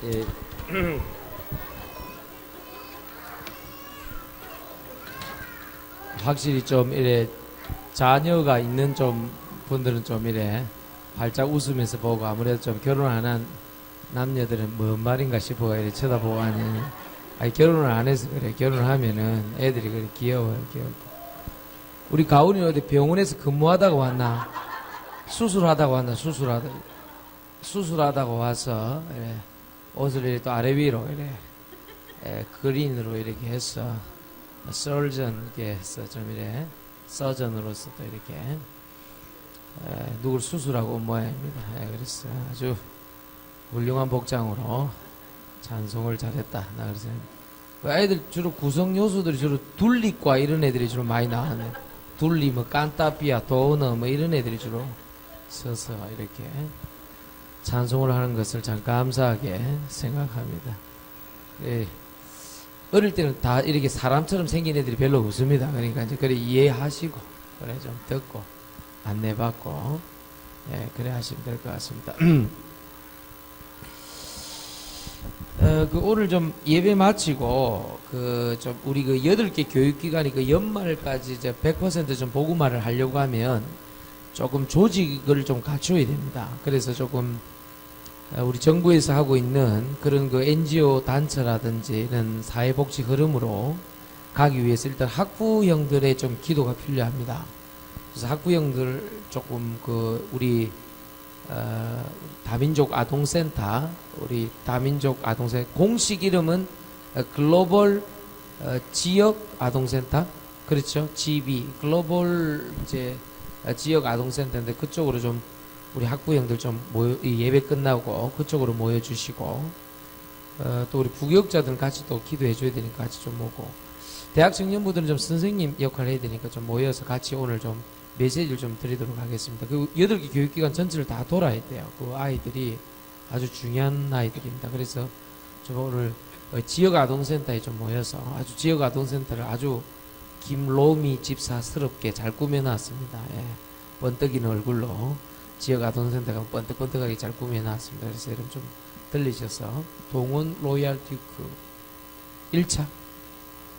예. 확실히 좀 이래 자녀가 있는 좀 분들은 좀 이래 활짝 웃으면서 보고, 아무래도 좀 결혼 안 한 남녀들은 뭔 말인가 싶어가 이래 쳐다보고 아니 결혼을 안 해서 그래. 결혼하면은 애들이 그래 귀여워요. 우리 가훈이는 어디 병원에서 근무하다가 왔나? 수술하다가 왔나? 수술하다가 와서 이래 옷을 이렇게 또 아래 위로 이래 그린으로 이렇게 했어. 서전 이렇게 했어. 좀 이래 서전으로서 또 이렇게 누굴 수술하고 온 모양입니다. 그래서 아주 훌륭한 복장으로 찬송을 잘했다. 나 그래서 애들 주로 구성 요소들이 주로 둘리과 이런 애들이 주로 많이 나왔네. 둘리 뭐 깐따비아 도너 뭐 이런 애들이 주로 서서 이렇게 찬송을 하는 것을 참 감사하게 생각합니다. 예. 어릴 때는 다 이렇게 사람처럼 생긴 애들이 별로 없습니다. 그러니까 이제 그래 이해하시고 그래 좀 듣고 안내받고 예 그래 하시면 될 것 같습니다. 오늘 좀 예배 마치고 좀 우리 8개 교육기관이 연말까지 이제 100% 복음화를 하려고 하면 조금 조직을 좀 갖춰야 됩니다. 그래서 조금 우리 정부에서 하고 있는 그런 NGO 단체라든지 이런 사회복지 흐름으로 가기 위해서 일단 학부형들의 좀 기도가 필요합니다. 그래서 학부형들 조금 우리 다민족 아동센터, 우리 다민족 아동센터 공식 이름은 글로벌 지역 아동센터, 그렇죠? GB 글로벌 이제 지역 아동센터인데 그쪽으로 좀 우리 학부형들 좀 예배 끝나고 그쪽으로 모여주시고 또 우리 부교육자들은 같이 또 기도해 줘야 되니까 같이 좀 모고, 대학 청년부들은 좀 선생님 역할을 해야 되니까 좀 모여서 같이 오늘 좀 메시지를 좀 드리도록 하겠습니다. 8개 교육기관 전체를 다 돌아야 돼요. 그 아이들이 아주 중요한 아이들입니다. 그래서 좀 오늘 지역 아동센터에 좀 모여서 아주 지역 아동센터를 아주 김로미 집사스럽게 잘 꾸며놨습니다. 예. 번뜩이는 얼굴로 지역 아동센터가 번뜩번뜩하게 잘 꾸며놨습니다. 그래서 여러분 좀 들리셔서 동원 로얄 듀크 1차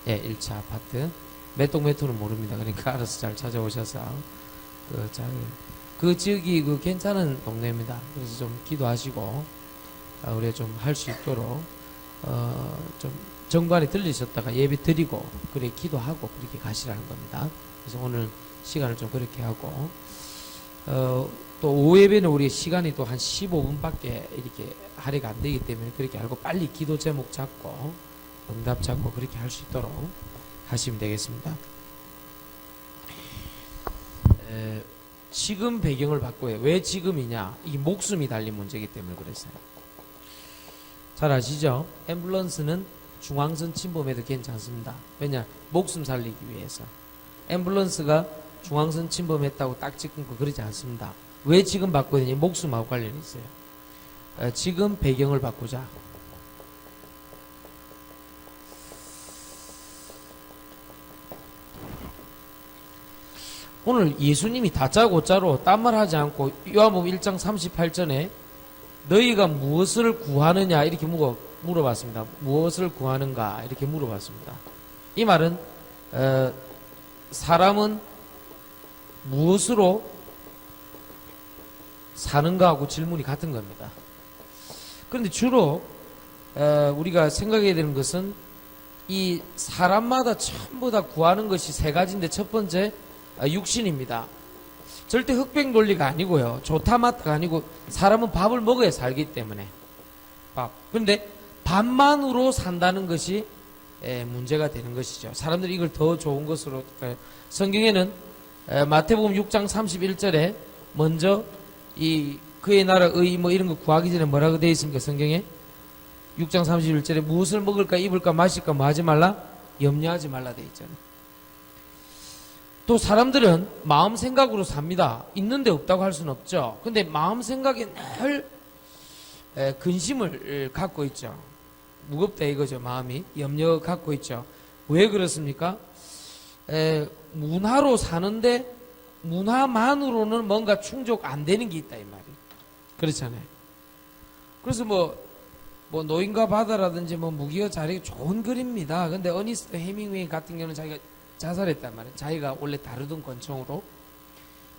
1차 아파트 몇 동 몇 호는 모릅니다. 그러니까 알아서 잘 찾아오셔서 그 지역이 괜찮은 동네입니다. 그래서 좀 기도하시고 우리가 좀 할 수 있도록 좀 정관에 들리셨다가 예배 드리고 그래 기도하고 그렇게 가시라는 겁니다. 그래서 오늘 시간을 좀 그렇게 하고 또 오후 예배는 우리 시간이 또 한 15분밖에 이렇게 할애가 안 되기 때문에 그렇게 알고 빨리 기도 제목 잡고 응답 잡고 그렇게 할 수 있도록 하시면 되겠습니다. 지금 배경을 바꿔요. 왜 지금이냐? 이 목숨이 달린 문제이기 때문에 그랬어요. 잘 아시죠? 앰뷸런스는 중앙선 침범해도 괜찮습니다. 왜냐? 목숨 살리기 위해서. 앰뷸런스가 중앙선 침범했다고 딱지 끊고 그러지 않습니다. 왜 지금 바꿔야 되냐? 목숨하고 관련이 있어요. 지금 배경을 바꾸자. 오늘 예수님이 다짜고짜로 딴말 하지 않고 요한복음 1장 38절에 너희가 무엇을 구하느냐 이렇게 물어봤습니다. 무엇을 구하는가 이렇게 물어봤습니다. 이 말은 사람은 무엇으로 사는가 하고 질문이 같은 겁니다. 그런데 주로 우리가 생각해야 되는 것은 이 사람마다 전부 다 구하는 것이 세 가지인데 첫 번째 육신입니다. 절대 흑백 논리가 아니고요. 조타마트가 아니고 사람은 밥을 먹어야 살기 때문에 밥. 그런데 밥만으로 산다는 것이 문제가 되는 것이죠. 사람들이 이걸 더 좋은 것으로 성경에는 마태복음 6장 31절에 먼저 그의 나라 의 뭐 이런 거 구하기 전에 뭐라고 되어 있습니까? 성경에 6장 31절에 무엇을 먹을까 입을까 마실까 뭐 하지 말라? 염려하지 말라 되어 있잖아요. 또 사람들은 마음 생각으로 삽니다. 있는데 없다고 할 수는 없죠. 근데 마음 생각에 늘 근심을 갖고 있죠. 무겁다 이거죠. 마음이 염려 갖고 있죠. 왜 그렇습니까? 문화로 사는데 문화만으로는 뭔가 충족 안 되는 게 있다 이 말이에요. 그렇잖아요. 그래서 뭐 노인과 바다라든지 뭐 무기여 자리가 좋은 글입니다. 근데 어니스트 해밍웨이 같은 경우는 자기가 자살했단 말이에요. 자기가 원래 다루던 권총으로.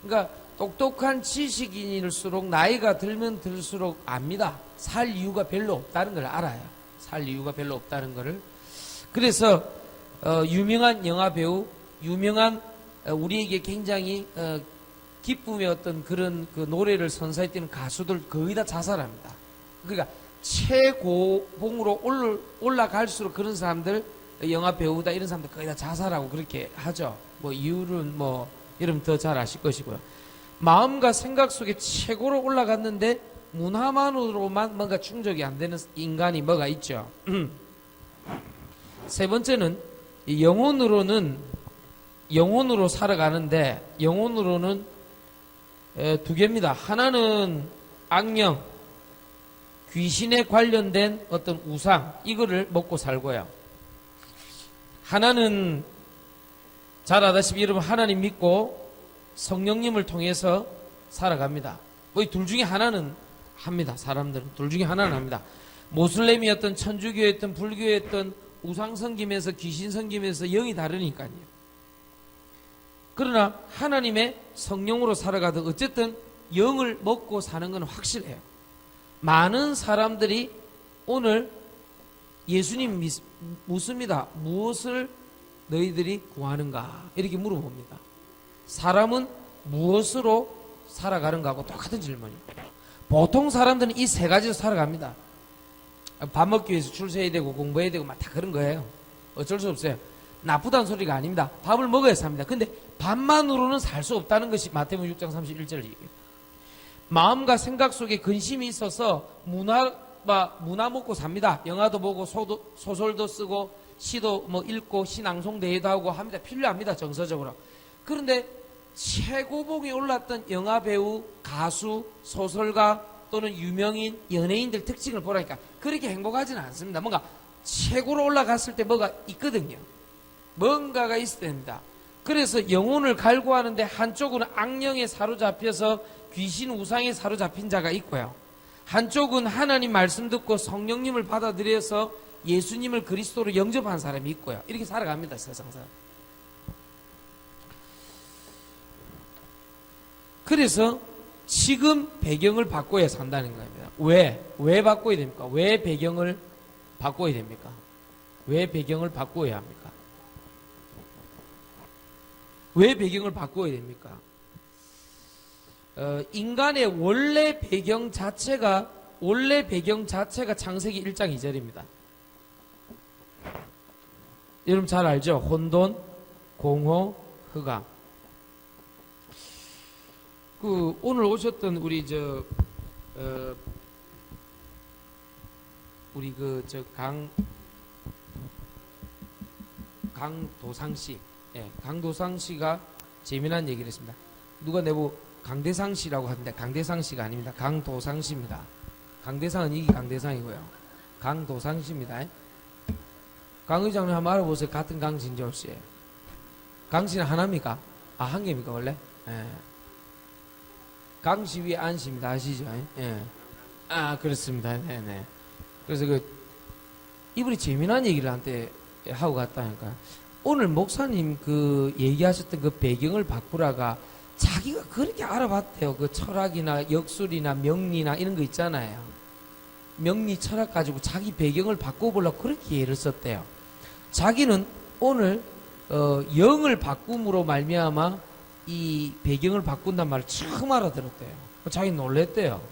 그러니까 똑똑한 지식인일수록 나이가 들면 들수록 압니다. 살 이유가 별로 없다는 걸 알아요. 살 이유가 별로 없다는 거를. 그래서 유명한 영화 배우, 유명한 우리에게 굉장히 기쁨의 어떤 그런 그 노래를 선사했던 가수들 거의 다 자살합니다. 그러니까 최고봉으로 올라갈수록 그런 사람들, 영화 배우다 이런 사람들 거의 다 자살하고 그렇게 하죠. 뭐 이유는 뭐 여러분 더 잘 아실 것이고요. 마음과 생각 속에 최고로 올라갔는데 문화만으로만 뭔가 충족이 안 되는 인간이 뭐가 있죠. 세 번째는 영혼으로 살아가는데 영혼으로는 두 개입니다. 하나는 악령, 귀신에 관련된 어떤 우상, 이거를 먹고 살고요. 하나는 잘 아다시피 여러분 하나님 믿고 성령님을 통해서 살아갑니다. 뭐 이 둘 중에 하나는 합니다. 사람들은 둘 중에 하나는 합니다. 모슬렘이었던 천주교였던 불교였던 우상 섬기면서 귀신 섬기면서 영이 다르니까요. 그러나 하나님의 성령으로 살아가도 어쨌든 영을 먹고 사는 건 확실해요. 많은 사람들이 오늘 예수님 묻습니다. 무엇을 너희들이 구하는가? 이렇게 물어봅니다. 사람은 무엇으로 살아가는가 하고 똑같은 질문입니다. 보통 사람들은 이 세 가지로 살아갑니다. 밥 먹기 위해서 줄 서야 되고 공부해야 되고 막 다 그런 거예요. 어쩔 수 없어요. 나쁘다는 소리가 아닙니다. 밥을 먹어야 삽니다. 근데 밥만으로는 살 수 없다는 것이 마태복음 6장 31절 얘기예요. 마음과 생각 속에 근심이 있어서 문화 먹고 삽니다. 영화도 보고 소설도 쓰고 시도 뭐 읽고 시낭송 대회도 하고 합니다. 필요합니다. 정서적으로. 그런데 최고봉에 올랐던 영화 배우, 가수, 소설가 또는 유명인, 연예인들 특징을 보라니까 그렇게 행복하지는 않습니다. 뭔가 최고로 올라갔을 때 뭐가 있거든요. 뭔가가 있어야 됩니다. 그래서 영혼을 갈구하는데 한쪽은 악령에 사로잡혀서 귀신 우상에 사로잡힌 자가 있고요. 한쪽은 하나님 말씀 듣고 성령님을 받아들여서 예수님을 그리스도로 영접한 사람이 있고요. 이렇게 살아갑니다. 세상사. 그래서 지금 배경을 바꿔야 산다는 겁니다. 왜 바꿔야 됩니까? 왜 배경을 바꿔야 됩니까? 왜 배경을 바꿔야 합니까? 왜 배경을 바꿔야 됩니까? 인간의 원래 배경 자체가 창세기 1장 2절입니다. 여러분 잘 알죠? 혼돈, 공허, 흑암. 오늘 오셨던 우리 강도상 씨, 강도상 씨가 재미난 얘기를 했습니다. 누가 내보고 강대상 씨라고 하는데 강대상 씨가 아닙니다. 강도상 씨입니다. 강대상은 이게 강대상이고요. 강도상 씨입니다. 강 의장님 한번 알아보세요. 같은 강 진절 씨예요. 강 씨는 하나입니까? 아, 한 개입니까 원래? 예. 강씨 위에 안씨입니다. 아시죠? 예. 아, 그렇습니다. 네네. 그래서 이분이 재미난 얘기를 한테 하고 갔다니까. 오늘 목사님 얘기하셨던 그 배경을 바꾸라가 자기가 그렇게 알아봤대요. 그 철학이나 역술이나 명리나 이런 거 있잖아요. 명리 철학 가지고 자기 배경을 바꿔보려고 그렇게 예를 썼대요. 자기는 오늘 영을 바꿈으로 말미암아 이 배경을 바꾼단 말을 처음 알아들었대요. 자기 놀랬대요.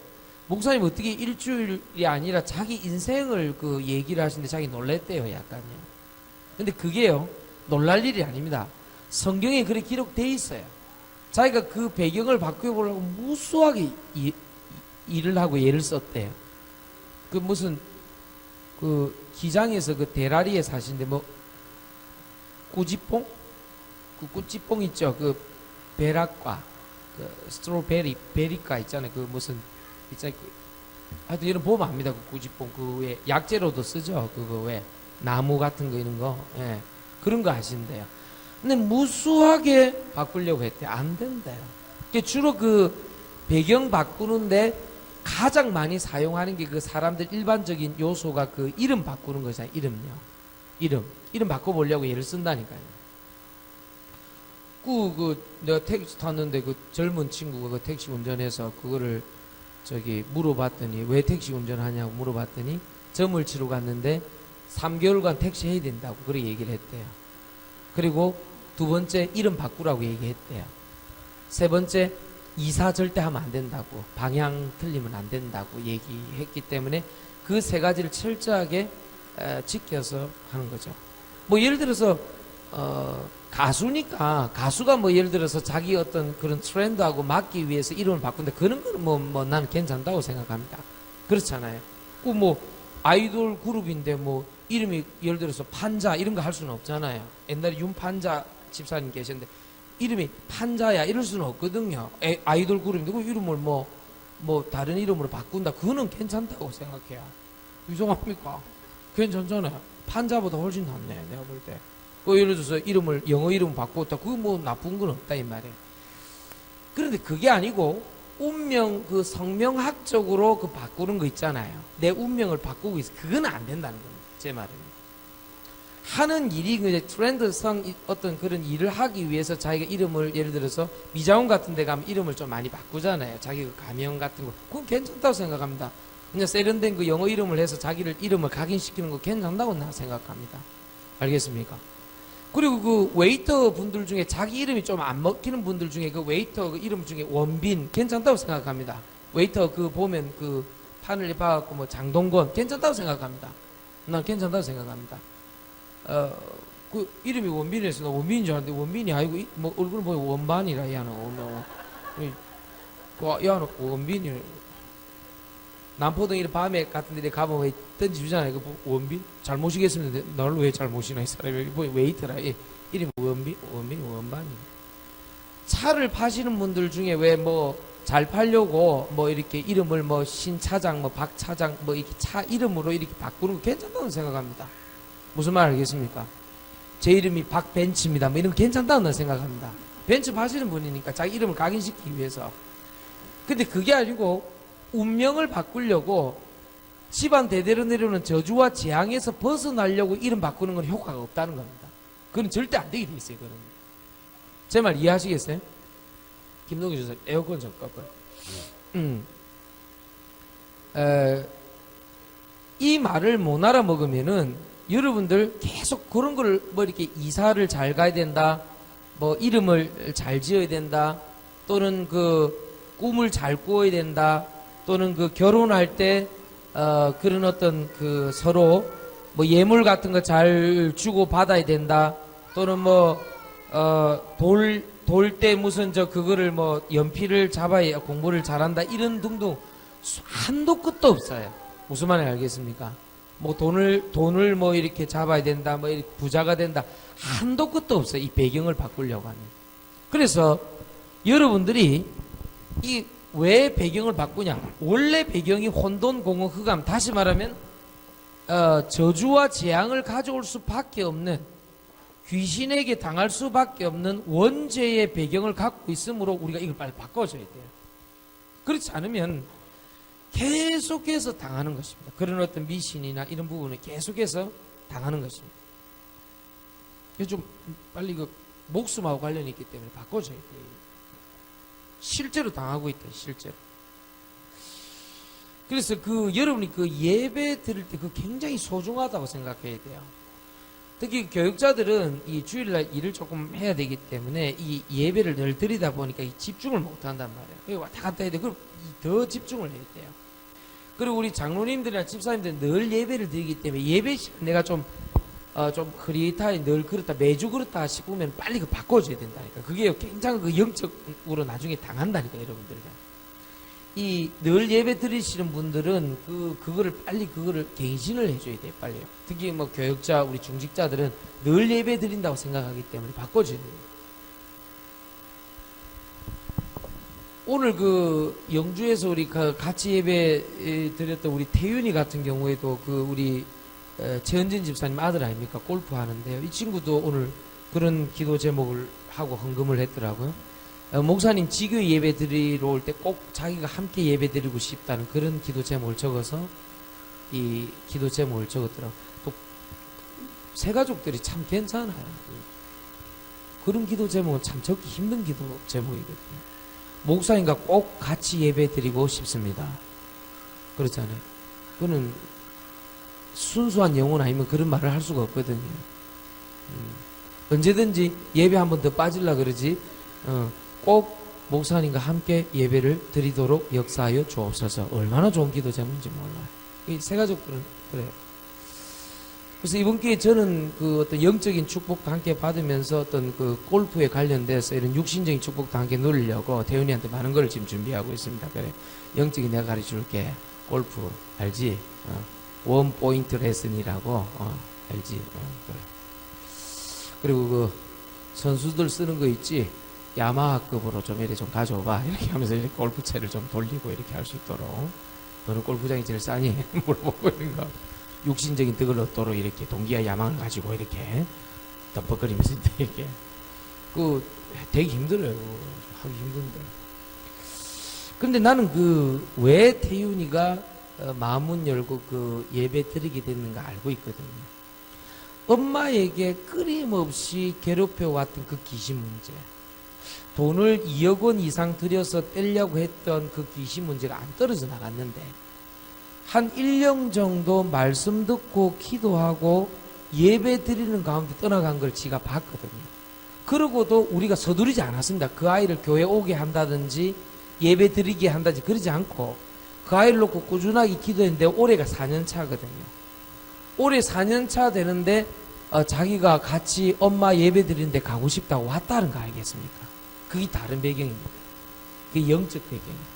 목사님 어떻게 일주일이 아니라 자기 인생을 얘기를 하시는데 자기 놀랬대요. 약간요. 근데 그게요, 놀랄 일이 아닙니다. 성경에 그렇게 기록되어 있어요. 자기가 그 배경을 바꿔보려고 무수하게 일을 하고 예를 썼대요. 무슨 기장에서 대라리에 사시는데 꾸지뽕? 꾸지뽕 있죠. 베라과, 스트로베리, 베리과 있잖아요. 하여튼 여러분 보면 압니다. 꾸지뽕. 왜 약재로도 쓰죠. 왜 나무 같은 거 이런 거. 예. 그런 거 하신대요. 근데 무수하게 바꾸려고 했대. 안 된대요. 주로 배경 바꾸는데 가장 많이 사용하는 게 그 사람들 일반적인 요소가 그 이름 바꾸는 거잖아요. 이름 바꿔보려고 얘를 쓴다니까요. 내가 택시 탔는데 그 젊은 친구가 그 택시 운전해서 그거를 물어봤더니 왜 택시 운전하냐고 물어봤더니 점을 치러 갔는데 3개월간 택시 해야 된다고 그렇게 얘기를 했대요. 그리고 두 번째 이름 바꾸라고 얘기했대요. 세 번째 이사 절대 하면 안 된다고, 방향 틀리면 안 된다고 얘기했기 때문에 그 세 가지를 철저하게 지켜서 하는 거죠. 뭐 예를 들어서 가수가 뭐 예를 들어서 자기 어떤 그런 트렌드하고 맞기 위해서 이름을 바꾼다, 그런 거는 뭐 나는 괜찮다고 생각합니다. 그렇잖아요. 뭐 아이돌 그룹인데 뭐 이름이 예를 들어서 판자 이런 거 할 수는 없잖아요. 옛날에 윤판자 집사님 계셨는데 이름이 판자야 이럴 수는 없거든요. 아이돌 그룹인데 그 이름을 뭐 다른 이름으로 바꾼다, 그거는 괜찮다고 생각해요. 이상합니까? 괜찮잖아요. 판자보다 훨씬 낫네, 내가 볼 때. 예를 들어서 영어 이름 바꿨다, 그거 뭐 나쁜 건 없다 이 말이에요. 그런데 그게 아니고 운명, 그 성명학적으로 그 바꾸는 거 있잖아요. 내 운명을 바꾸고 있어, 그건 안 된다는 겁니다, 제 말은. 하는 일이 이제 트렌드성 어떤 그런 일을 하기 위해서 자기가 이름을, 예를 들어서 미자원 같은 데 가면 이름을 좀 많이 바꾸잖아요. 자기 그 가명 같은 거, 그건 괜찮다고 생각합니다. 그냥 세련된 그 영어 이름을 해서 자기를 이름을 각인시키는 거 괜찮다고 나 생각합니다. 알겠습니까? 그리고 그 웨이터 분들 중에 자기 이름이 좀 안 먹히는 분들 중에 그 웨이터 그 이름 중에 원빈 괜찮다고 생각합니다. 웨이터 그 보면 그 판을 봐갖고 뭐 장동건 괜찮다고 생각합니다. 난 괜찮다고 생각합니다. 그 이름이 원빈이었어. 나 원빈인 줄 알았는데 원빈이 아니고 뭐 얼굴 보면 원반이라 야는 야는 원빈이. 남포동 이런 밤에 같은 데 가면 왜 던지주잖아요. 그 원빈? 잘 모시겠습니다. 나를 왜 잘 모시나 이 사람이. 웨이터라. 이름이 원반이. 차를 파시는 분들 중에 왜 뭐 잘 팔려고 뭐 이렇게 이름을 뭐 신차장, 뭐 박차장, 뭐 이렇게 차 이름으로 이렇게 바꾸는 거 괜찮다고 생각합니다. 무슨 말 알겠습니까? 제 이름이 박벤츠입니다. 뭐 이런 거 괜찮다고 생각합니다. 벤츠 파시는 분이니까 자기 이름을 각인시키기 위해서. 근데 그게 아니고 운명을 바꾸려고 집안 대대로 내려오는 저주와 재앙에서 벗어나려고 이름 바꾸는 건 효과가 없다는 겁니다. 그건 절대 안 되게 돼 있어요. 그건. 제 말 이해하시겠어요? 김동규 교수님, 에어컨 좀 꺼봐요. 이 말을 못 알아먹으면은 여러분들 계속 그런 걸 뭐 이렇게 이사를 잘 가야 된다, 뭐 이름을 잘 지어야 된다, 또는 그 꿈을 잘 꾸어야 된다, 또는 그 결혼할 때 그런 어떤 그 서로 뭐 예물 같은 거 잘 주고 받아야 된다, 또는 뭐 돌 때 무슨 그거를 뭐 연필을 잡아야 공부를 잘한다, 이런 등등 한도 끝도 없어요. 무슨 말인지 알겠습니까? 뭐 돈을 뭐 이렇게 잡아야 된다, 뭐 이렇게 부자가 된다, 한도 끝도 없어요. 이 배경을 바꾸려고 하면. 그래서 여러분들이 왜 배경을 바꾸냐? 원래 배경이 혼돈, 공허, 흑암, 다시 말하면 저주와 재앙을 가져올 수밖에 없는, 귀신에게 당할 수밖에 없는 원죄의 배경을 갖고 있으므로 우리가 이걸 빨리 바꿔줘야 돼요. 그렇지 않으면 계속해서 당하는 것입니다. 그런 어떤 미신이나 이런 부분을 계속해서 당하는 것입니다. 좀 빨리 그 목숨하고 관련이 있기 때문에 바꿔줘야 돼요. 실제로 당하고 있다, 실제로. 그래서 여러분이 그 예배 드릴 때 굉장히 소중하다고 생각해야 돼요. 특히 교육자들은 이 주일날 일을 조금 해야 되기 때문에 이 예배를 늘 드리다 보니까 집중을 못 한단 말이에요. 왔다 갔다 해야 돼. 그럼 더 집중을 해야 돼요. 그리고 우리 장로님들이나 집사님들은 늘 예배를 드리기 때문에 예배 시간 내가 좀 크리에이터에 늘 그렇다, 매주 그렇다 싶으면 빨리 바꿔줘야 된다니까. 그게 굉장히 영적으로 나중에 당한다니까, 여러분들. 늘 예배 드리시는 분들은 그거를 빨리 갱신을 해줘야 돼요, 빨리요. 특히 뭐 교육자, 우리 중직자들은 늘 예배 드린다고 생각하기 때문에 바꿔줘야 돼요. 오늘 영주에서 우리 같이 예배 드렸던 우리 태윤이 같은 경우에도 우리 최은진 집사님 아들 아닙니까? 골프 하는데요. 이 친구도 오늘 그런 기도 제목을 하고 헌금을 했더라고요. 목사님 지교 예배 드리러 올 때 꼭 자기가 함께 예배 드리고 싶다는 그런 기도 제목을 적어서 이 기도 제목을 적었더라고요. 또 새가족들이 참 괜찮아요. 그런 기도 제목은 참 적기 힘든 기도 제목이거든요. 목사님과 꼭 같이 예배 드리고 싶습니다. 그렇잖아요. 그거는 순수한 영혼 아니면 그런 말을 할 수가 없거든요. 언제든지 예배 한 번 더 빠질라 그러지 꼭 목사님과 함께 예배를 드리도록 역사하여 주옵소서. 얼마나 좋은 기도 제목인지 몰라요. 이 새가족들은 그래요. 그래서 이번 기회에 저는 그 어떤 영적인 축복도 함께 받으면서 어떤 그 골프에 관련돼서 이런 육신적인 축복도 함께 누리려고 대윤이한테 많은 걸 지금 준비하고 있습니다. 그래. 영적인 내가 가르쳐 줄게. 골프 알지? 원 포인트 레슨이라고 알지? 그래. 그리고 그 선수들 쓰는 거 있지? 야마하급으로 좀 이렇게 좀 가져와. 이렇게 하면서 이렇게 골프채를 좀 돌리고 이렇게 할 수 있도록. 너는 골프장이 제일 싸니? 물어보고 있는 거. 육신적인 덕을 얻도록 이렇게 동기와 야망을 가지고 이렇게 덤벅거리면서 이렇게 그 되게 힘들어요. 하기 힘든데. 그런데 나는 그 왜 태윤이가 마문 열고 그 예배 드리게 됐는가 알고 있거든요. 엄마에게 끊임없이 괴롭혀왔던 그 귀신 문제, 돈을 2억 원 이상 들여서 떼려고 했던 그 귀신 문제가 안 떨어져 나갔는데 한 1년 정도 말씀 듣고 기도하고 예배 드리는 가운데 떠나간 걸 지가 봤거든요. 그러고도 우리가 서두르지 않았습니다. 그 아이를 교회 오게 한다든지 예배 드리게 한다든지 그러지 않고 그 아이를 놓고 꾸준하게 기도했는데 올해가 4년 차거든요. 올해 4년 차 되는데 자기가 같이 엄마 예배 드리는데 가고 싶다고 왔다는 거 알겠습니까? 그게 다른 배경입니다. 그게 영적 배경입니다.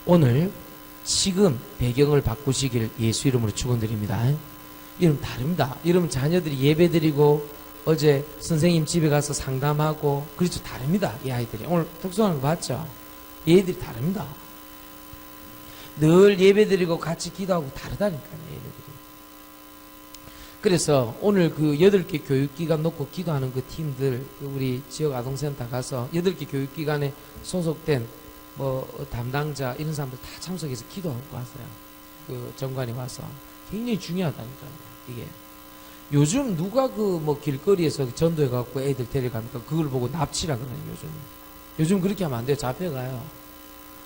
오늘 지금 배경을 바꾸시길 예수 이름으로 축원드립니다. 이러면 다릅니다. 이러면 자녀들이 예배 드리고 어제 선생님 집에 가서 상담하고 그렇죠. 다릅니다. 이 아이들이 오늘 특수한 거 봤죠? 얘들이 다릅니다. 늘 예배 드리고 같이 기도하고 다르다니까요. 얘네들이. 그래서 오늘 그 8개 교육기관 놓고 기도하는 그 팀들 우리 지역 아동센터 가서 8개 교육기관에 소속된 뭐 담당자 이런 사람들 다 참석해서 기도하고 왔어요. 그 정관이 와서 굉장히 중요하다니까요. 이게 요즘 누가 그 뭐 길거리에서 전도해 갖고 애들 데려가니까 그걸 보고 납치라 그러는 요즘 그렇게 하면 안 돼요. 잡혀가요.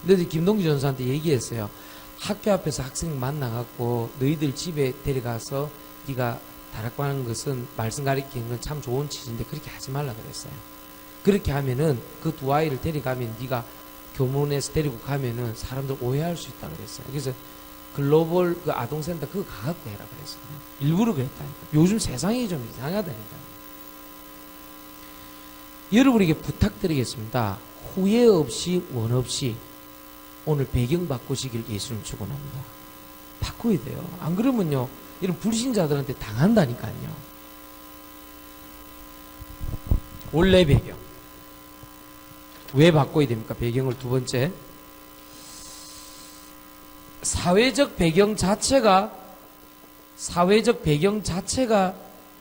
근데 김동기 전사한테 얘기했어요. 학교 앞에서 학생 만나갖고 너희들 집에 데려가서 네가 다락방하는 것은 말씀 가리키는 건 참 좋은 취지인데 그렇게 하지 말라 그랬어요. 그렇게 하면은 그 두 아이를 데려가면 네가 교문에서 데리고 가면은 사람들 오해할 수 있다 그랬어요. 그래서 글로벌 그 아동센터 그거 가갖고 해라 그랬어요. 일부러 그랬다니까. 요즘 세상이 좀 이상하다니까. 여러분에게 부탁드리겠습니다. 후회 없이 원 없이 오늘 배경 바꾸시길 예수님 축원합니다. 바꿔야 돼요. 안 그러면요 이런 불신자들한테 당한다니까요. 원래 배경 왜 바꿔야 됩니까? 배경을 두 번째, 사회적 배경 자체가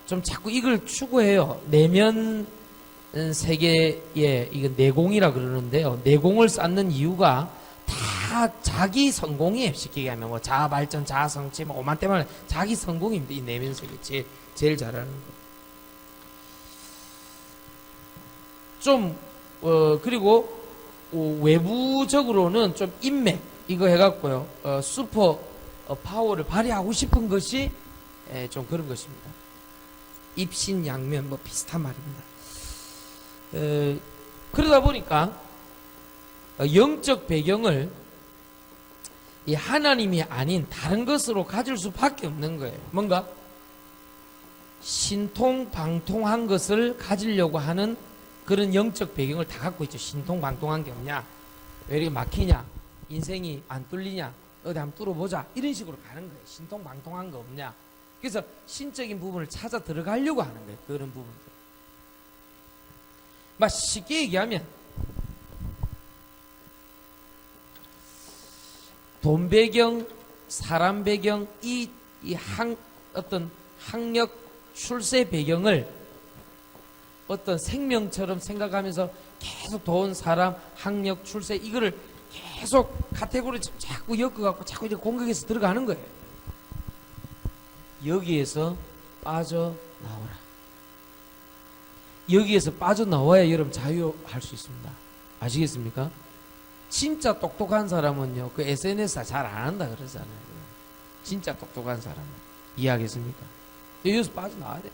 좀 자꾸 이걸 추구해요. 내면 세계에 이건 내공이라 그러는데요. 내공을 쌓는 이유가 다 자기 성공이에요. 쉽게 하면 뭐 자아 발전, 자아 성취, 뭐 오만 때만 자기 성공입니다. 이 내면 세계 제일 잘하는 거. 좀 그리고 외부적으로는 좀 인맥 이거 해갖고요 슈퍼 파워를 발휘하고 싶은 것이 좀 그런 것입니다. 입신양면 뭐 비슷한 말입니다. 그러다 보니까 영적 배경을 이 하나님이 아닌 다른 것으로 가질 수밖에 없는 거예요. 뭔가 신통방통한 것을 가지려고 하는 그런 영적 배경을 다 갖고 있죠. 신통방통한 게 없냐? 왜 이렇게 막히냐? 인생이 안 뚫리냐? 어디 한번 뚫어보자. 이런 식으로 가는 거예요. 신통방통한 거 없냐? 그래서 신적인 부분을 찾아 들어가려고 하는 거예요. 그런 부분들. 막 쉽게 얘기하면 돈 배경, 사람 배경, 어떤 학력, 출세 배경을 어떤 생명처럼 생각하면서 계속 돈, 사람, 학력, 출세 이거를 계속 카테고리 자꾸 엮어갖고 자꾸 이렇게 공격해서 들어가는 거예요. 여기에서 빠져나오라. 여기에서 빠져나와야 여러분 자유할 수 있습니다. 아시겠습니까? 진짜 똑똑한 사람은요, 그 SNS 잘 안 한다 그러잖아요. 진짜 똑똑한 사람은. 이해하겠습니까? 여기서 빠져나와야 돼요.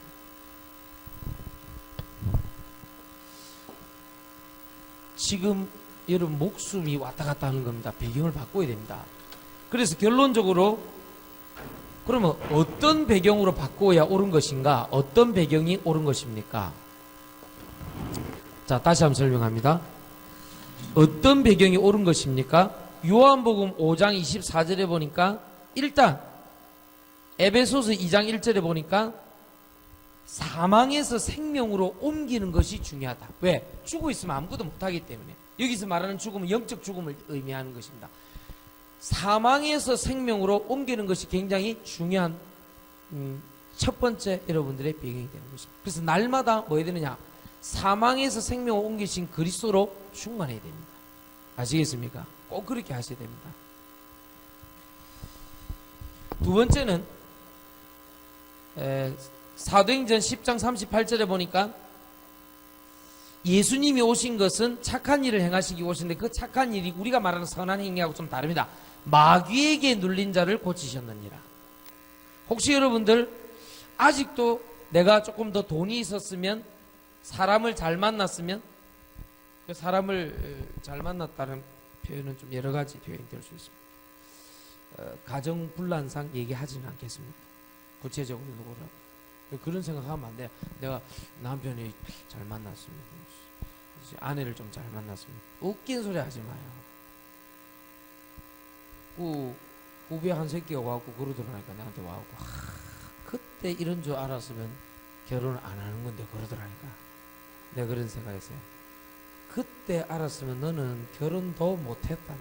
지금 여러분 목숨이 왔다 갔다 하는 겁니다. 배경을 바꿔야 됩니다. 그래서 결론적으로 그러면 어떤 배경으로 바꿔야 옳은 것인가? 어떤 배경이 옳은 것입니까? 자, 다시 한번 설명합니다. 어떤 배경이 옳은 것입니까? 요한복음 5장 24절에 보니까 일단 에베소서 2장 1절에 보니까 사망에서 생명으로 옮기는 것이 중요하다. 왜? 죽어 있으면 아무것도 못하기 때문에. 여기서 말하는 죽음은 영적 죽음을 의미하는 것입니다. 사망에서 생명으로 옮기는 것이 굉장히 중요한 첫 번째 여러분들의 배경이 되는 것입니다. 그래서 날마다 뭐 해야 되느냐? 사망에서 생명을 옮기신 그리스도로 충만해야 됩니다. 아시겠습니까? 꼭 그렇게 하셔야 됩니다. 두 번째는 사도행전 10장 38절에 보니까 예수님이 오신 것은 착한 일을 행하시기 오신데 그 착한 일이 우리가 말하는 선한 행위하고 좀 다릅니다. 마귀에게 눌린 자를 고치셨느니라. 혹시 여러분들 아직도 내가 조금 더 돈이 있었으면, 사람을 잘 만났으면, 사람을 잘 만났다는 표현은 좀 여러 가지 표현이 될 수 있습니다. 가정 분란상 얘기하지는 않겠습니다. 구체적으로 누구라고. 그런 생각하면 안 돼요. 내가 남편이 잘 만났으면, 아내를 좀 잘 만났으면. 웃긴 소리 하지 마요. 후배 한 새끼가 와갖고 그러더라니까, 나한테 와갖고 그때 이런 줄 알았으면 결혼을 안 하는 건데 그러더라니까. 내가 그런 생각했어요. 그때 알았으면 너는 결혼도 못했다며.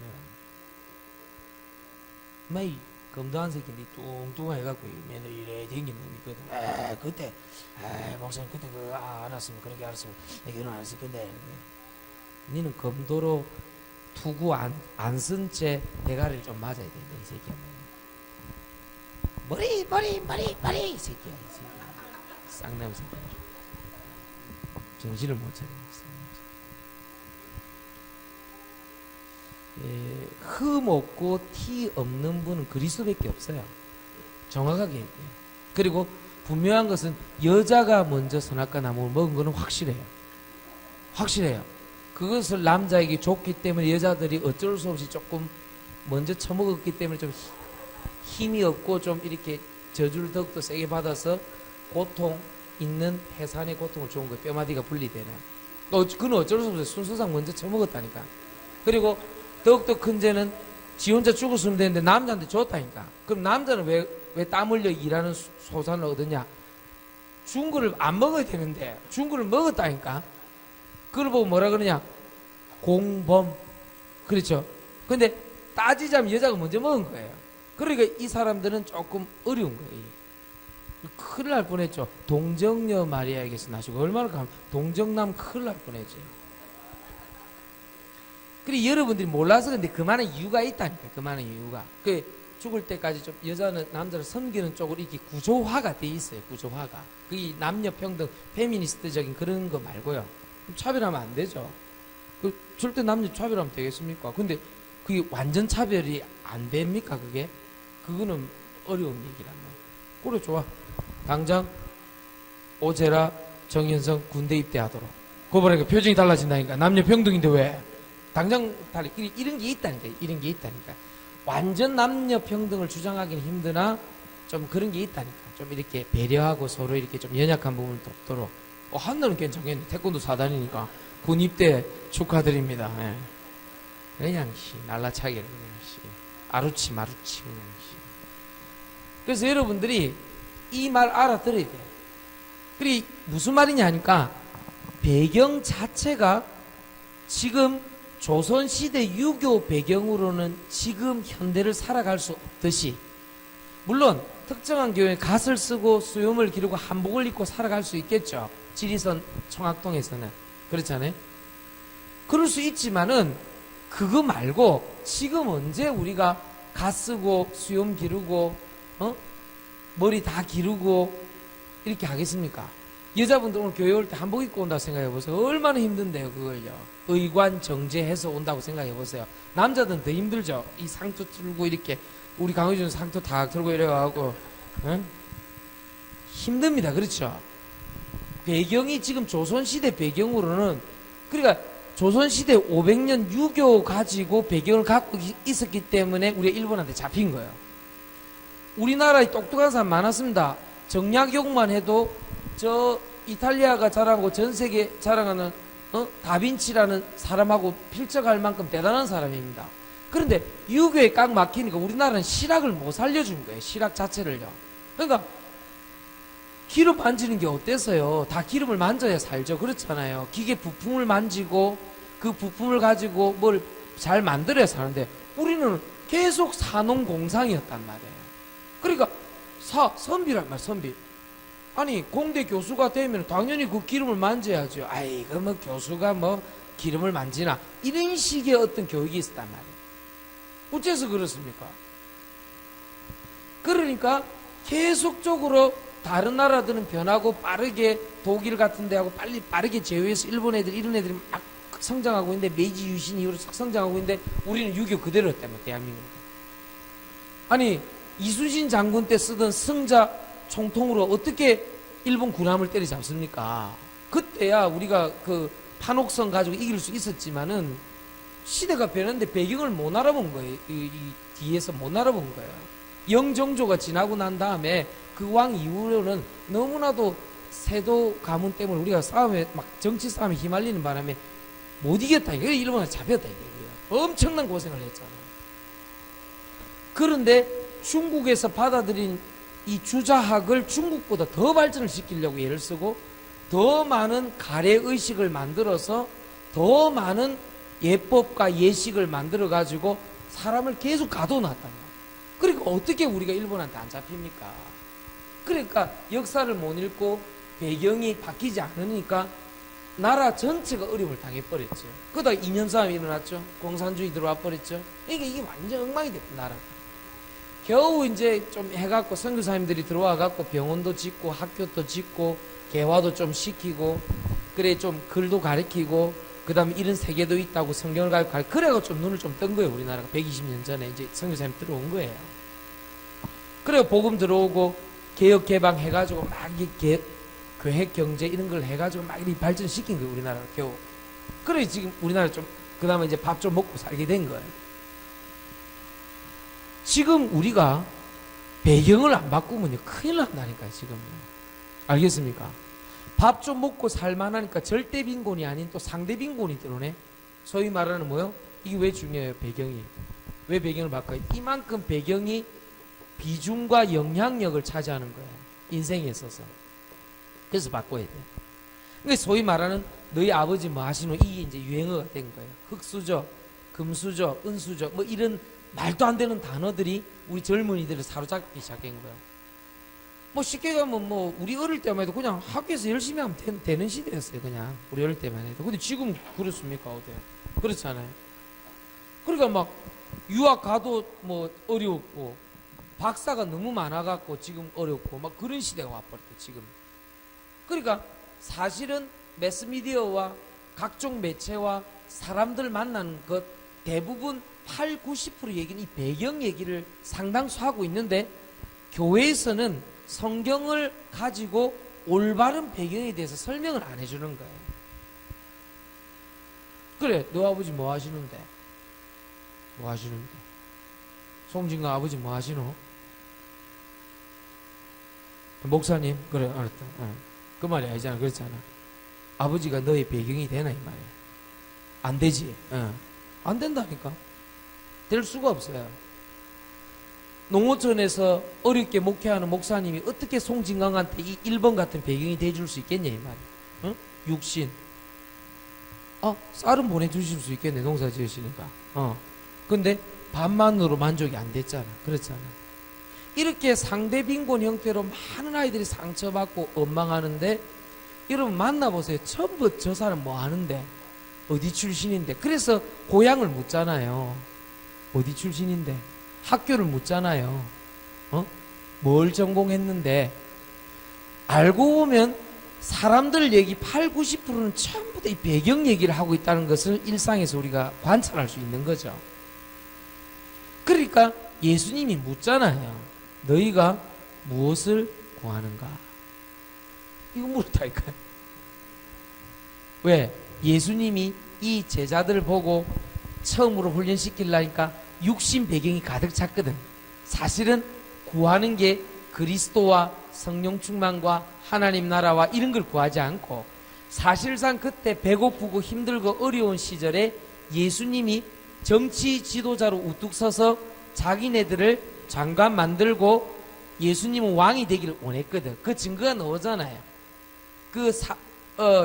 마이 검도한 새끼인데 뚱뚱한 해갖고 맨날 이래 댕기는 놈이 있거든. 그때 목사님 그때 그거 알았으면, 그렇게 알았으면 내가 결혼 안 했을 건데. 니는 검도로 투구 안 쓴 채 대가리를 좀 맞아야 된다 이 새끼야. 머리 이 새끼야, 이 새끼야. 쌍남 새끼야. 정신을 못 차리고 있어요. 흠 없고 티 없는 분은 그리스도밖에 없어요. 정확하게 얘기해요. 그리고 분명한 것은 여자가 먼저 선악과 나무를 먹은 것은 확실해요. 확실해요. 그것을 남자에게 줬기 때문에 여자들이 어쩔 수 없이 조금 먼저 처먹었기 때문에 좀 힘이 없고 좀 이렇게 저주를 더욱더 세게 받아서 고통 있는 해산의 고통을 준 거예요. 뼈마디가 분리되는. 그건 어쩔 수 없어요. 순서상 먼저 처먹었다니까. 그리고 더욱더 큰 죄는 지 혼자 죽었으면 되는데 남자한테 줬다니까. 그럼 남자는 왜 땀 흘려 일하는 소산을 얻었냐? 준 거를 안 먹어야 되는데 준 거를 먹었다니까. 그걸 보고 뭐라 그러냐? 공범. 그렇죠. 근데 따지자면 여자가 먼저 먹은 거예요. 그러니까 이 사람들은 조금 어려운 거예요. 큰일 날 뻔했죠. 동정녀 마리아에게서 나시고 얼마나 가면 동정남 큰일 날 뻔했죠. 그래 여러분들이 몰라서 근데 그 많은 이유가 있다니까. 그 많은 이유가. 그 죽을 때까지 좀 여자는 남자를 섬기는 쪽으로 이렇게 구조화가 돼 있어요. 구조화가. 그게 남녀 평등, 페미니스트적인 그런 거 말고요. 차별하면 안 되죠. 절대 남녀 차별하면 되겠습니까? 근데 그게 완전 차별이 안 됩니까? 그거는 어려운 얘기란 말이에요. 그래 좋아. 당장 오제라 정현성 군대 입대하도록. 그거 보니까 표정이 달라진다니까. 남녀 평등인데 왜? 당장 달리. 이런 게 있다니까. 이런 게 있다니까. 완전 남녀 평등을 주장하기는 힘드나 좀 그런 게 있다니까. 좀 이렇게 배려하고 서로 이렇게 좀 연약한 부분을 돕도록. 한나는 괜찮겠네. 태권도 4단이니까 군 입대 축하드립니다. 예. 그냥 날라차게 그냥 아루치 마루치 그냥 그래서 여러분들이 이 말 알아들어야 돼요. 그리고 무슨 말이냐 하니까 배경 자체가 지금 조선시대 유교 배경으로는 지금 현대를 살아갈 수 없듯이, 물론 특정한 교회에 갓을 쓰고 수염을 기르고 한복을 입고 살아갈 수 있겠죠. 지리산 청학동에서는. 그렇잖아요. 그럴 수 있지만은 그거 말고 지금 언제 우리가 가 쓰고 수염 기르고 머리 다 기르고 이렇게 하겠습니까? 여자분들 오늘 교회 올 때 한복 입고 온다고 생각해 보세요. 얼마나 힘든데요, 그걸요. 의관 정제해서 온다고 생각해 보세요. 남자들은 더 힘들죠. 이 상투 틀고 이렇게 우리 강의준 상투 다 틀고 이래가고 힘듭니다. 그렇죠? 배경이 지금 조선시대 배경으로는 그러니까 조선시대 500년 유교 가지고 배경을 갖고 있었기 때문에 우리가 일본한테 잡힌 거예요. 우리나라에 똑똑한 사람 많았습니다. 정약용만 해도 저 이탈리아가 자랑하고 전 세계 자랑하는 다빈치라는 사람하고 필적할 만큼 대단한 사람입니다. 그런데 유교에 꽉 막히니까 우리나라는 실학을 못 살려준 거예요. 실학 자체를요. 그러니까 기름 만지는 게 어때서요? 다 기름을 만져야 살죠. 그렇잖아요. 기계 부품을 만지고 그 부품을 가지고 뭘 잘 만들어야 사는데 우리는 계속 산업공상이었단 말이에요. 그러니까 선비란 말, 선비. 아니 공대 교수가 되면 당연히 그 기름을 만져야죠. 아이고 뭐 교수가 뭐 기름을 만지나 이런 식의 어떤 교육이 있었단 말이에요. 어째서 그렇습니까? 그러니까 계속적으로 다른 나라들은 변하고 빠르게 독일 같은 데하고 빠르게 제휴해서 일본 애들 이런 애들이 막 성장하고 있는데 메이지 유신 이후로 성장하고 있는데 우리는 유교 그대로였다며 대한민국. 아니 이순신 장군 때 쓰던 승자 총통으로 어떻게 일본 군함을 때려잡습니까? 그때야 우리가 그 판옥성 가지고 이길 수 있었지만은 시대가 변했는데 배경을 못 알아본 거예요. 이 뒤에서 못 알아본 거예요. 영정조가 지나고 난 다음에 그 왕 이후로는 너무나도 세도 가문 때문에 우리가 싸움에 막 정치 싸움에 휘말리는 바람에 못 이겼다. 이게 일본에 잡혔다. 이게 엄청난 고생을 했잖아요. 그런데 중국에서 받아들인 이 주자학을 중국보다 더 발전을 시키려고 애를 쓰고 더 많은 가래 의식을 만들어서 더 많은 예법과 예식을 만들어 가지고 사람을 계속 가둬놨단 말이에요. 그러니까 어떻게 우리가 일본한테 안 잡힙니까? 그러니까 역사를 못 읽고 배경이 바뀌지 않으니까 나라 전체가 어려움을 당해버렸죠. 그러다가 2년 싸움이 일어났죠. 공산주의 들어와 버렸죠. 이게 완전 엉망이 됐고 나라가. 겨우 이제 좀 해갖고 선교사님들이 들어와갖고 병원도 짓고 학교도 짓고 개화도 좀 시키고 그래 좀 글도 가르치고 그 다음에 이런 세계도 있다고 성경을 가르치고 그래가 좀 눈을 좀 뜬 거예요. 우리나라가 120년 전에 이제 선교사님 들어온 거예요. 그래요. 복음 들어오고 개혁 개방 해가지고 막 이렇게 계획 경제 이런 걸 해가지고 막 이렇게 발전시킨 거예요. 우리나라가 겨우. 그래 지금 우리나라 좀 그 다음에 이제 밥 좀 먹고 살게 된 거예요. 지금 우리가 배경을 안 바꾸면요 큰일 난다니까요. 지금 알겠습니까? 밥 좀 먹고 살만하니까 절대 빈곤이 아닌 또 상대 빈곤이 들어오네. 소위 말하는 뭐요? 이게 왜 중요해요? 배경이. 왜 배경을 바꿔요? 이만큼 배경이 비중과 영향력을 차지하는 거예요. 인생에 있어서. 그래서 바꿔야 돼요. 그러니까 소위 말하는 너희 아버지 뭐 하시노? 이게 이제 유행어가 된 거예요. 흙수저, 금수저, 은수저 뭐 이런 말도 안 되는 단어들이 우리 젊은이들을 사로잡기 시작한 거예요. 뭐 쉽게 가면 뭐 우리 어릴 때만 해도 그냥 학교에서 열심히 하면 되는 시대였어요. 그냥 우리 어릴 때만 해도. 근데 지금 그렇습니까? 어때요? 그렇잖아요. 그러니까 막 유학 가도 뭐 어려웠고 박사가 너무 많아갖고 지금 어렵고 막 그런 시대가 와버렸대 지금. 그러니까 사실은 매스미디어와 각종 매체와 사람들 만나는 것 대부분 8, 90% 얘기는 이 배경 얘기를 상당수 하고 있는데 교회에서는 성경을 가지고 올바른 배경에 대해서 설명을 안 해주는 거예요. 그래 너 아버지 뭐 하시는데? 뭐 하시는데? 송진강 아버지 뭐 하시노? 목사님 그래 알았다. 그 말이 아니잖아. 그렇잖아. 아버지가 너의 배경이 되나 이 말이야. 안 되지. 안 된다니까. 될 수가 없어요. 농어촌에서 어렵게 목회하는 목사님이 어떻게 송진강한테 이 1번 같은 배경이 돼줄 수 있겠냐 이 말이야. 육신. 쌀은 보내주실 수 있겠네 농사 지으시니까. 근데 반만으로 만족이 안 됐잖아. 그렇잖아. 이렇게 상대 빈곤 형태로 많은 아이들이 상처받고 원망하는데 여러분 만나보세요. 전부 저 사람 뭐 하는데 어디 출신인데. 그래서 고향을 묻잖아요. 어디 출신인데. 학교를 묻잖아요. 뭘 전공했는데. 알고 보면 사람들 얘기 8, 90%는 전부 다 이 배경 얘기를 하고 있다는 것을 일상에서 우리가 관찰할 수 있는 거죠. 그러니까 예수님이 묻잖아요. 너희가 무엇을 구하는가? 이거 물었다니까요. 왜? 예수님이 이 제자들을 보고 처음으로 훈련시키려니까 육신 배경이 가득 찼거든. 사실은 구하는 게 그리스도와 성령 충만과 하나님 나라와 이런 걸 구하지 않고, 사실상 그때 배고프고 힘들고 어려운 시절에 예수님이 정치 지도자로 우뚝 서서 자기네들을 장관 만들고 예수님은 왕이 되기를 원했거든. 그 증거가 나오잖아요.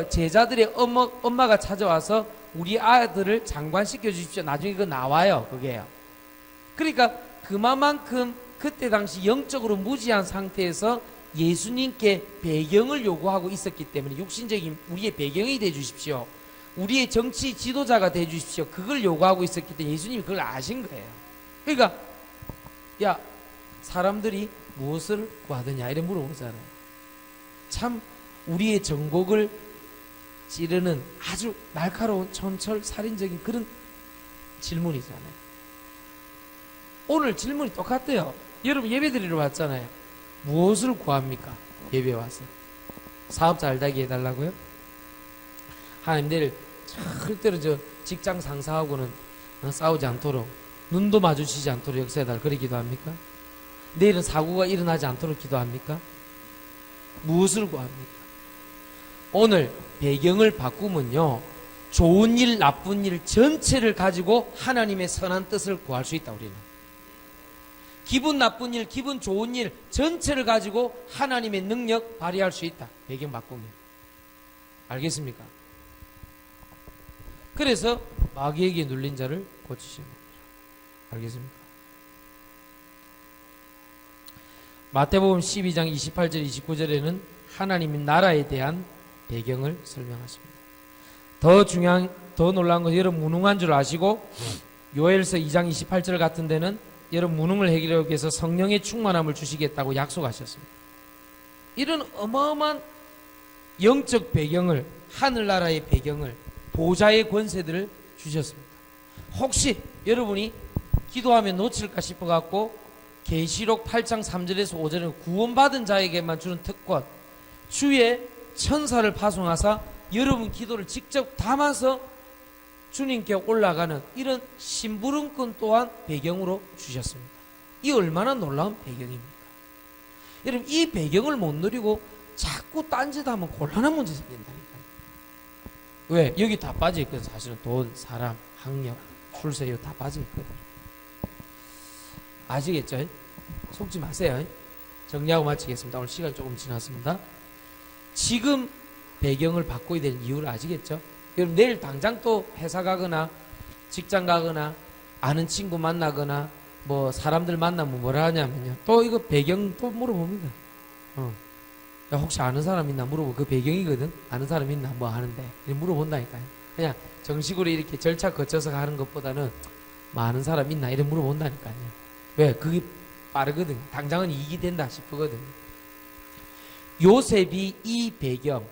제자들의 엄마가 찾아와서 우리 아들을 장관시켜 주십시오. 나중에 그거 나와요. 그게요. 그러니까 그만큼 그때 당시 영적으로 무지한 상태에서 예수님께 배경을 요구하고 있었기 때문에, 육신적인 우리의 배경이 돼 주십시오, 우리의 정치 지도자가 돼 주십시오, 그걸 요구하고 있었기 때문에 예수님이 그걸 아신 거예요. 그러니까 야, 사람들이 무엇을 구하더냐 이래 물어보잖아요. 참 우리의 정곡을 찌르는 아주 날카로운 촌철 살인적인 그런 질문이잖아요. 오늘 질문이 똑같아요. 여러분 예배 드리러 왔잖아요. 무엇을 구합니까? 예배 와서 사업 잘 되게 해달라고요? 하나님 내일 절대로 저 직장 상사하고는 싸우지 않도록, 눈도 마주치지 않도록 역사해달라, 그래 기도합니까? 내일은 사고가 일어나지 않도록 기도합니까? 무엇을 구합니까? 오늘 배경을 바꾸면요, 좋은 일 나쁜 일 전체를 가지고 하나님의 선한 뜻을 구할 수 있다. 우리는 기분 나쁜 일 기분 좋은 일 전체를 가지고 하나님의 능력 발휘할 수 있다. 배경 바꾸면. 알겠습니까? 그래서 마귀에게 눌린 자를 고치시는 겁니다. 알겠습니까? 마태복음 12장 28절 29절에는 하나님의 나라에 대한 배경을 설명하십니다. 더 놀라운 것은 여러분 무능한 줄 아시고, 요엘서 2장 28절 같은 데는 여러분 무능을 해결하기 위해서 성령의 충만함을 주시겠다고 약속하셨습니다. 이런 어마어마한 영적 배경을, 하늘나라의 배경을, 보좌의 권세들을 주셨습니다. 혹시 여러분이 기도하면 놓칠까 싶어갖고 계시록 8장 3절에서 5절은 구원받은 자에게만 주는 특권, 주의 천사를 파송하사 여러분 기도를 직접 담아서 주님께 올라가는 이런 심부름권 또한 배경으로 주셨습니다. 이 얼마나 놀라운 배경입니까? 여러분 이 배경을 못 누리고 자꾸 딴짓하면 곤란한 문제 생긴다니까요. 왜? 여기 다 빠져있거든. 사실은 돈, 사람, 학력, 출세요 다 빠져있거든. 아시겠죠? 속지 마세요. 정리하고 마치겠습니다. 오늘 시간이 조금 지났습니다. 지금 배경을 바꿔야 될 이유를 아시겠죠? 여러분 내일 당장 또 회사 가거나 직장 가거나 아는 친구 만나거나 뭐 사람들 만나면 뭐라 하냐면요, 또 이거 배경 또 물어봅니다. 야, 혹시 아는 사람 있나 물어보고, 그 배경이거든. 아는 사람 있나 뭐 하는데 이렇게 물어본다니까요. 그냥 정식으로 이렇게 절차 거쳐서 가는 것보다는 뭐 아는 사람 있나 이렇게 물어본다니까요. 왜? 그게 빠르거든. 당장은 이익이 된다 싶거든. 요셉이 이 배경,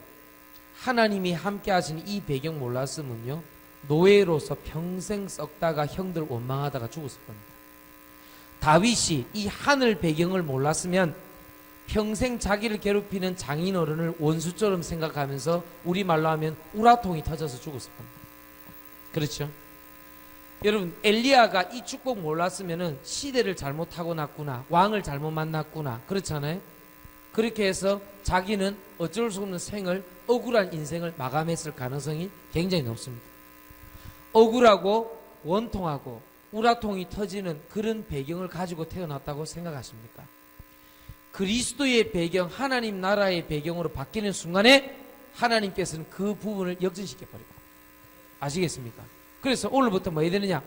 하나님이 함께 하신 이 배경 몰랐으면요, 노예로서 평생 썩다가 형들 원망하다가 죽었을 겁니다. 다윗이 이 하늘 배경을 몰랐으면 평생 자기를 괴롭히는 장인어른을 원수처럼 생각하면서 우리말로 하면 우라통이 터져서 죽었을 겁니다. 그렇죠? 여러분 엘리야가 이 축복 몰랐으면 시대를 잘못 타고났구나, 왕을 잘못 만났구나, 그렇잖아요? 그렇게 해서 자기는 어쩔 수 없는 생을, 억울한 인생을 마감했을 가능성이 굉장히 높습니다. 억울하고 원통하고 우라통이 터지는 그런 배경을 가지고 태어났다고 생각하십니까? 그리스도의 배경, 하나님 나라의 배경으로 바뀌는 순간에 하나님께서는 그 부분을 역전시켜 버립니다. 아시겠습니까? 그래서 오늘부터 뭐 해야 되느냐?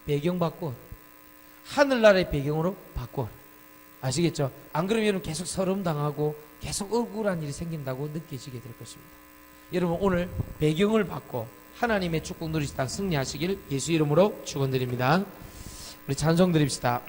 배경 바꿔. 하늘나라의 배경으로 바꿔. 아시겠죠? 안 그러면 여러분 계속 서름 당하고 계속 억울한 일이 생긴다고 느끼시게 될 것입니다. 여러분 오늘 배경을 바꿔 하나님의 축복 누리시다 승리하시길 예수 이름으로 축원드립니다. 우리 찬송 드립시다.